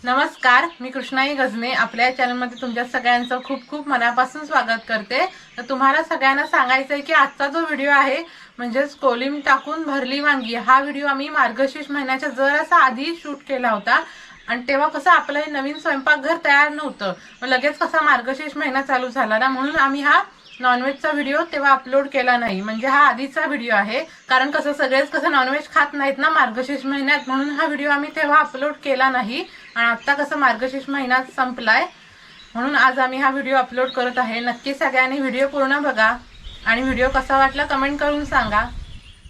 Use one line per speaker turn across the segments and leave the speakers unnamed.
नमस्कार, मी कृष्णाई गजने आपल्या चॅनलमध्ये तुमच्या सगळ्यांचं खूप खूप मनापासून स्वागत करते। तर तुम्हाला सगळ्यांना सांगायचं आहे की आजचा जो व्हिडिओ आहे म्हणजेच कोलिम टाकून भरली वांगी, हा व्हिडिओ आम्ही मार्गशीर्ष महिन्याच्या जरासा आधी शूट केला होता। आणि तेव्हा कसं आपलं नवीन स्वयंपाकघर तयार नव्हतं, मग लगेच कसा मार्गशीर्ष महिना चालू झाला ना, म्हणून आम्ही हा नॉनव्हेजचा व्हिडिओ तेव्हा अपलोड केला नाही। म्हणजे हा आधीचा व्हिडिओ आहे, कारण कसं सगळेच कसं नॉनव्हेज खात नाहीत ना मार्गशीर्ष महिन्यात, म्हणून हा व्हिडिओ आम्ही तेव्हा अपलोड केला नाही। आणि आता कसं मार्गशीर्ष महिना संपलाय म्हणून आज आम्ही हा व्हिडिओ अपलोड करत आहे। नक्की सगळ्यांनी व्हिडिओ पूर्ण बघा आणि व्हिडिओ कसा वाटला कमेंट करून सांगा।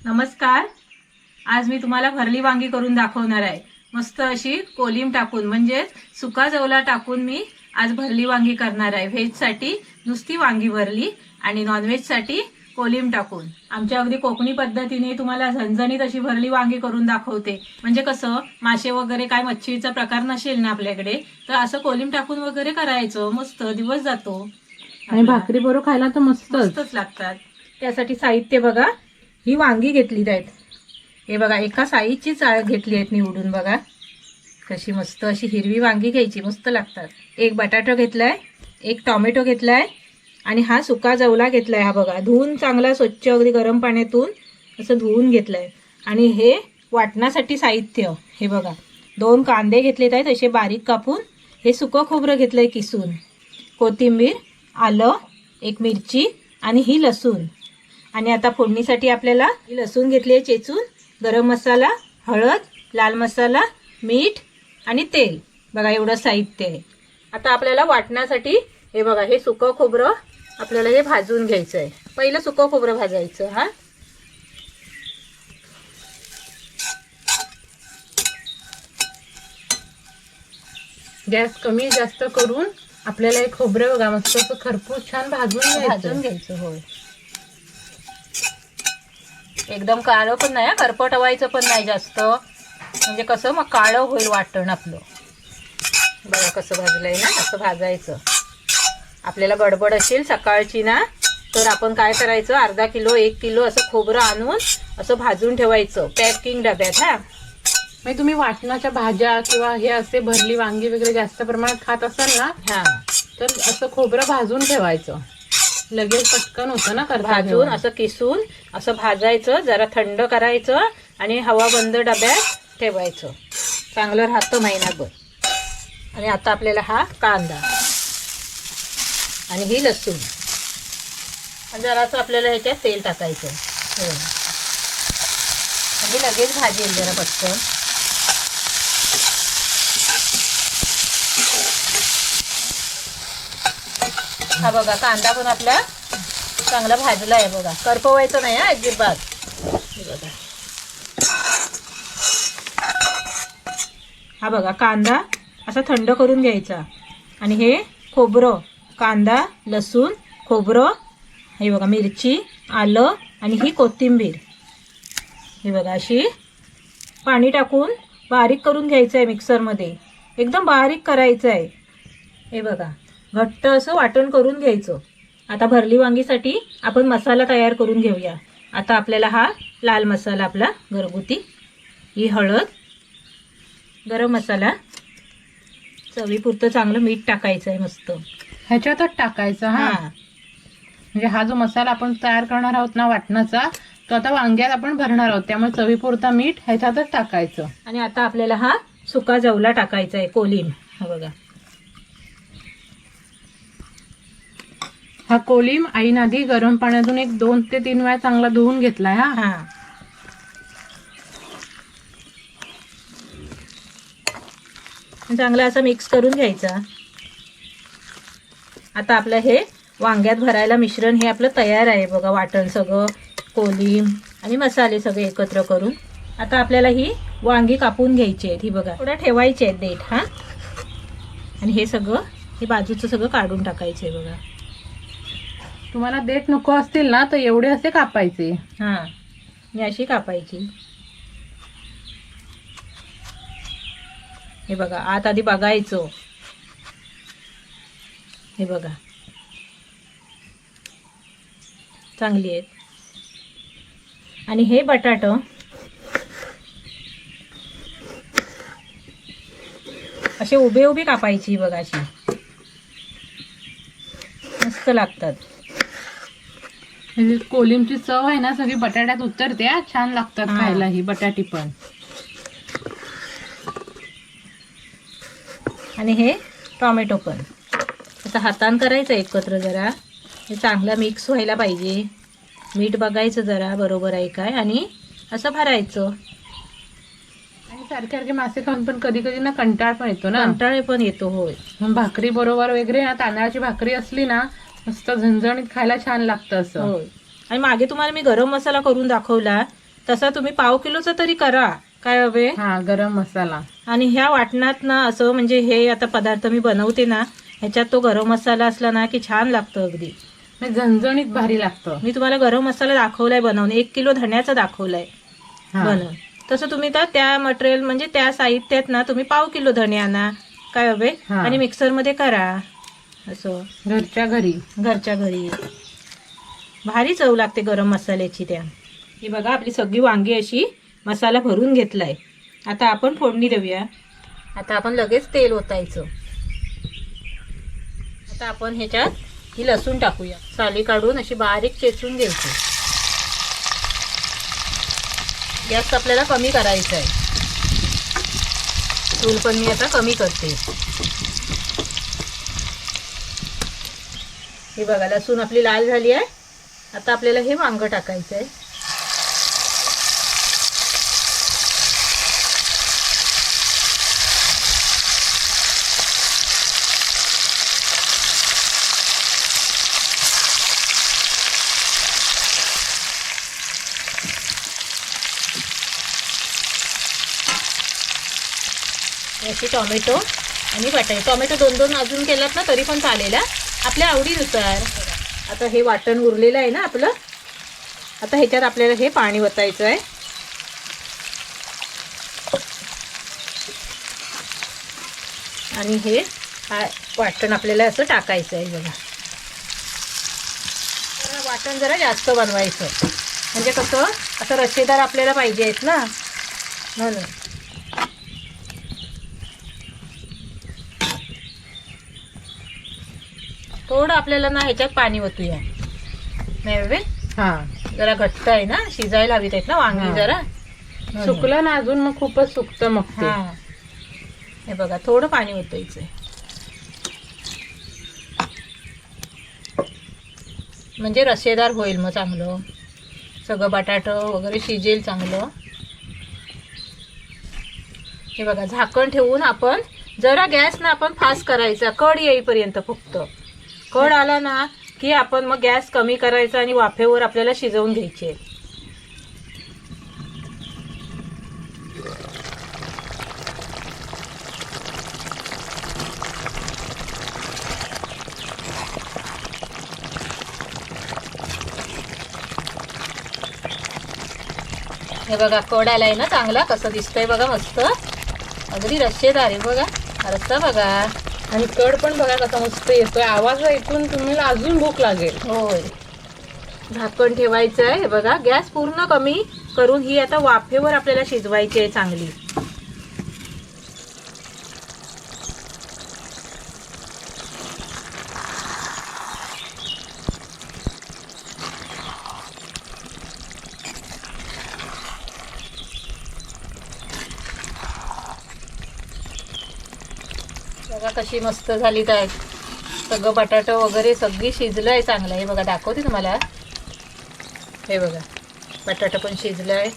नमस्कार, आज मी तुम्हाला भरली वांगी करून दाखवणार आहे। मस्त अशी कोलिम टाकून म्हणजे सुका जवला टाकून मी आज भरली वांगी करणार आहे। व्हेज साठी नुसती वांगी भरली आणि नॉनव्हेज साठी कोलिम टाकून आमच्या अगदी कोकणी पद्धतीने तुम्हाला झणझणीत अशी भरली वांगी करून दाखवते। म्हणजे कसं मासे वगैरे काय मच्छीचा प्रकार नसेल ना आपल्याकडे, तर असं कोलिम टाकून वगैरे करायचं, मस्त दिवस जातो
आणि भाकरी बरोबर खायला तर
मस्तच लागतात। त्यासाठी साहित्य बघा, ही वांगी घेतली आहेत, हे बघा एका साईजची चाळ घेतली आहेत निवडून, बघा कशी मस्त अशी हिरवी वांगी घ्यायची, मस्त लागतात। एक बटाटा घेतलाय, एक टोमॅटो घेतलाय आणि हा सुका जवला घेतलाय। हा बघा धुवून चांगला स्वच्छ अगदी गरम पाण्यातून असं धुवून घेतलाय। आणि हे वाटण्यासाठी साहित्य हे बघा, 2 कांदे घेतलेत आहेत असे बारीक कापून, हे सुकं खोबरं घेतलंय किसून, कोथिंबीर, आलं, एक मिरची आणि ही लसूण। आणि आता फोडणीसाठी आपल्याला ही लसूण घेतली आहे चेचून, गरम मसाला, हळद, लाल मसाला, मीठ आणि तेल, बघा एवढं साहित्य आहे। आता आपल्याला वाटण्यासाठी हे बघा, हे सुकं खोबरं आपल्याला हे भाजून घ्यायचं आहे। पहिलं सुकं खोबरं भाजायचं। हा
गॅस कमी जास्त करून आपल्याला एक खोबरं बघा मस्त असं खरपूस छान भाजून घ्यायचं।
होय, एकदम काळं पण नाही, करपट व्हायचं पण नाही जास्त, म्हणजे कसं मग काळं होईल वाटण आपलं। बघा कसं भाजलंय ना, असं भाजायचं। आपल्याला गडबड असेल सकाळची ना, तर आपण काय करायचं, अर्धा किलो 1 किलो असं खोबरं आणून असं भाजून ठेवायचं पॅकिंग डब्यात। हा
म्हणजे तुम्ही वाटणाच्या भाज्या किंवा हे असे भरली वांगी वगैरे जास्त प्रमाणात खात असाल ना,
हा
तर असं खोबरं भाजून ठेवायचं, लगेच पटकन होतं ना
भाजून असं किसून असं भाजायचं, जरा थंड करायचं आणि हवा बंद डब्यात ठेवायचं, चांगलं राहतं महिनाभर। आणि आता आपल्याला हा कांदा आणि ही लसूण आणि जरासं आपल्याला ह्याच्यात तेल टाकायचं, म्हणजे लगेच भाजेल जरा पटकन। हा बघा कांदा पण आपला चांगला भाजला आहे बघा, करपवायचं नाही हा अजिबात। बघा हा बघा कांदा असा थंड करून घ्यायचा आणि हे खोबरं, कांदा, लसूण, खोबरं, हे बघा मिरची, आलं आणि ही कोथिंबीर, हे बघा अशी पाणी टाकून बारीक करून घ्यायचं आहे मिक्सरमध्ये, एकदम बारीक करायचं आहे। हे बघा घट्ट असं वाटण करून घ्यायचं। आता भरली वांगीसाठी आपण मसाला तयार करून घेऊया। आता आपल्याला हा लाल मसाला आपला घरगुती, ही हळद, गरम मसाला, चवीपुरतं चांगलं मीठ टाकायचं आहे मस्त
ह्याच्यातच टाकायचं। हा म्हणजे हा जो मसाला आपण तयार करणार आहोत ना वाटणाचा, तो आता वांग्यात आपण भरणार आहोत, त्यामुळे चवीपुरता मीठ ह्याच्यातच टाकायचं।
आणि आता आपल्याला हा सुका जवला टाकायचा आहे, कोलिम। हा बघा
हा कोलिम आईने आधी गरम पाण्यातून एक 2 ते 3 वेळा चांगला धुवून घेतलाय। हा
चांगला असं मिक्स करून घ्यायचा। आता आपलं हे वांग्यात भरायला मिश्रण हे आपलं तयार आहे बघा, वाटण सगळं, कोलिम आणि मसाले सगळे एकत्र करून। आता आपल्याला ही वांगी कापून घ्यायची आहेत, ही बघा थोडं ठेवायची आहेत देठ। हा आणि हे सगळं हे बाजूचं सगळं काढून टाकायचं आहे बघा।
तुम्हाला देठ नको असतील ना तर एवढे असे कापायचे।
हा मी अशी कापायची। हे बघा आत आधी बघायचं, हे बघा चांगली आहेत। आणि हे बटाटा असे उभे उभे कापायची बघा, अशी मस्त लागतात.
कोलिमची चव आहे ना सगळी बटाट्यात उतरते. छान लागतात खायला ही बटाटी पण.
आणि हे टोमॅटो पण आता हातान करायचं एकत्र, जरा हे चांगलं मिक्स व्हायला पाहिजे. मीठ बघायचं जरा बरोबर आहे काय, आणि असं भरायचं.
आणि सारखे सारखे मासे खाऊन पण कधी कधी ना कंटाळ पण येतो ना.
कंटाळे पण येतो. होय.
मग भाकरी बरोबर वगैरे ना तांदळाची भाकरी असली ना मस्त झणझणीत खायला छान लागतं असं.
होय. आणि मागे तुम्हाला मी गरम मसाला करून दाखवला, तसा तुम्ही पाव किलोचा तरी करा. काय हवे?
गरम मसाला.
आणि ह्या वाटणात ना असं म्हणजे हे आता पदार्थ मी बनवते ना, ह्याच्यात तो गरम मसाला असला ना की छान लागतं अगदी.
झणझणीत भारी लागतं.
मी तुम्हाला गरम मसाला दाखवलाय बनवून, 1 किलो धण्याचा दाखवलाय बनवून. तसं तुम्ही तर त्या मटेरियल म्हणजे त्या साहित्यात ना तुम्ही पाव किलो धणे आणा. काय हवे? आणि मिक्सरमध्ये करा असं
घरच्या
घरी. भारी चव लागते गरम मसाल्याची त्या. ही बघा आपली सगळी वांगी अशी मसाला भरून घेतलाय. आता आपण फोडणी देऊया. आता आपण लगेच तेल ओतायचं. आता आपण ह्याच्यात ही लसूण टाकूया. साली काढून अशी बारीक चेचून घ्यायची. गॅस आपल्याला कमी करायचा आहे. चूल पण मी आता कमी करते. हे बघा लसूण आपली लाल झाली आहे. आता आपल्याला हे वांग टाकायचं आहे. अशी टोमॅटो आणि बटाटे. टोमॅटो 2-2 अजून केलात ना तरी पण चालेल, आपल्या आवडीनुसार. आता हे वाटण उरलेलं आहे ना आपलं. आता ह्याच्यात आपल्याला हे पाणी ओतायचं आहे. आणि हे वाटण आपल्याला असं टाकायचं आहे बघा. वाटण जरा जास्त बनवायचं, म्हणजे कसं असं रस्सेदार आपल्याला पाहिजे आहेत ना, म्हणून. थोडं आपल्याला ना ह्याच्यात पाणी ओतूया. नाही जरा घट्ट आहे ना, शिजायला हवीत आहेत ना वांगी जरा.
सुकलं ना अजून मग खूपच सुकतं मग ते.
हे बघा थोडं पाणी ओतायचंय, म्हणजे रस्सेदार होईल मग चांगलं. सगळं बटाटा वगैरे शिजेल चांगलं. हे बघा झाकण ठेवून आपण जरा गॅस ना आपण फास्ट करायचा, कड येईपर्यंत फक्त. कड आला ना की आपण मग गॅस कमी करायचा आणि वाफेवर आपल्याला शिजवून घ्यायचे. हे बघा कड आलाय ना चांगला, कसं दिसतंय बघा मस्त. अगदी रस्सेदार आहे बघा रस्सा बघा.
आणि कड पण बघा कसा मस्त येतोय. आवाज ऐकून तुम्हाला अजून भूक लागेल.
होय. झाकण ठेवायचं आहे. बघा गॅस पूर्ण कमी करून ही आता वाफेवर आपल्याला शिजवायची आहे चांगली. बघा कशी मस्त झाली. काय सगळं बटाटा वगैरे सगळी शिजलं आहे चांगलं. हे बघा दाखवते तुम्हाला. हे बघा बटाटा पण शिजलं आहे.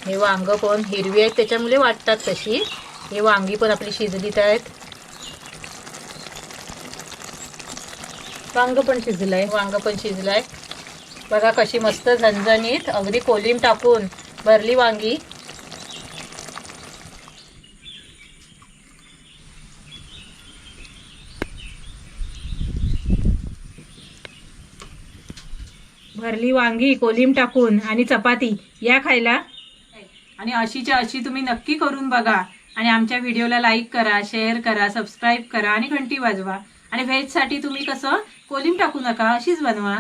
हे वांग पण हिरवी आहेत त्याच्यामुळे वाटतात तशी. हे वांगी पण आपली शिजलीत आहेत.
वांग पण शिजलंय.
बघा कशी मस्त झणझणीत अगदी कोलिम टाकून भरली वांगी. भरली वांगी कोलिम टाकून आणि चपाती या खायला. आणि अशीच्या अशी तुम्ही नक्की करून बघा. आणि आमच्या व्हिडिओला लाईक करा, शेअर करा, सबस्क्राईब करा आणि घंटी वाजवा. आणि व्हेजसाठी तुम्ही कसं कोलिम टाकू नका, अशीच बनवा.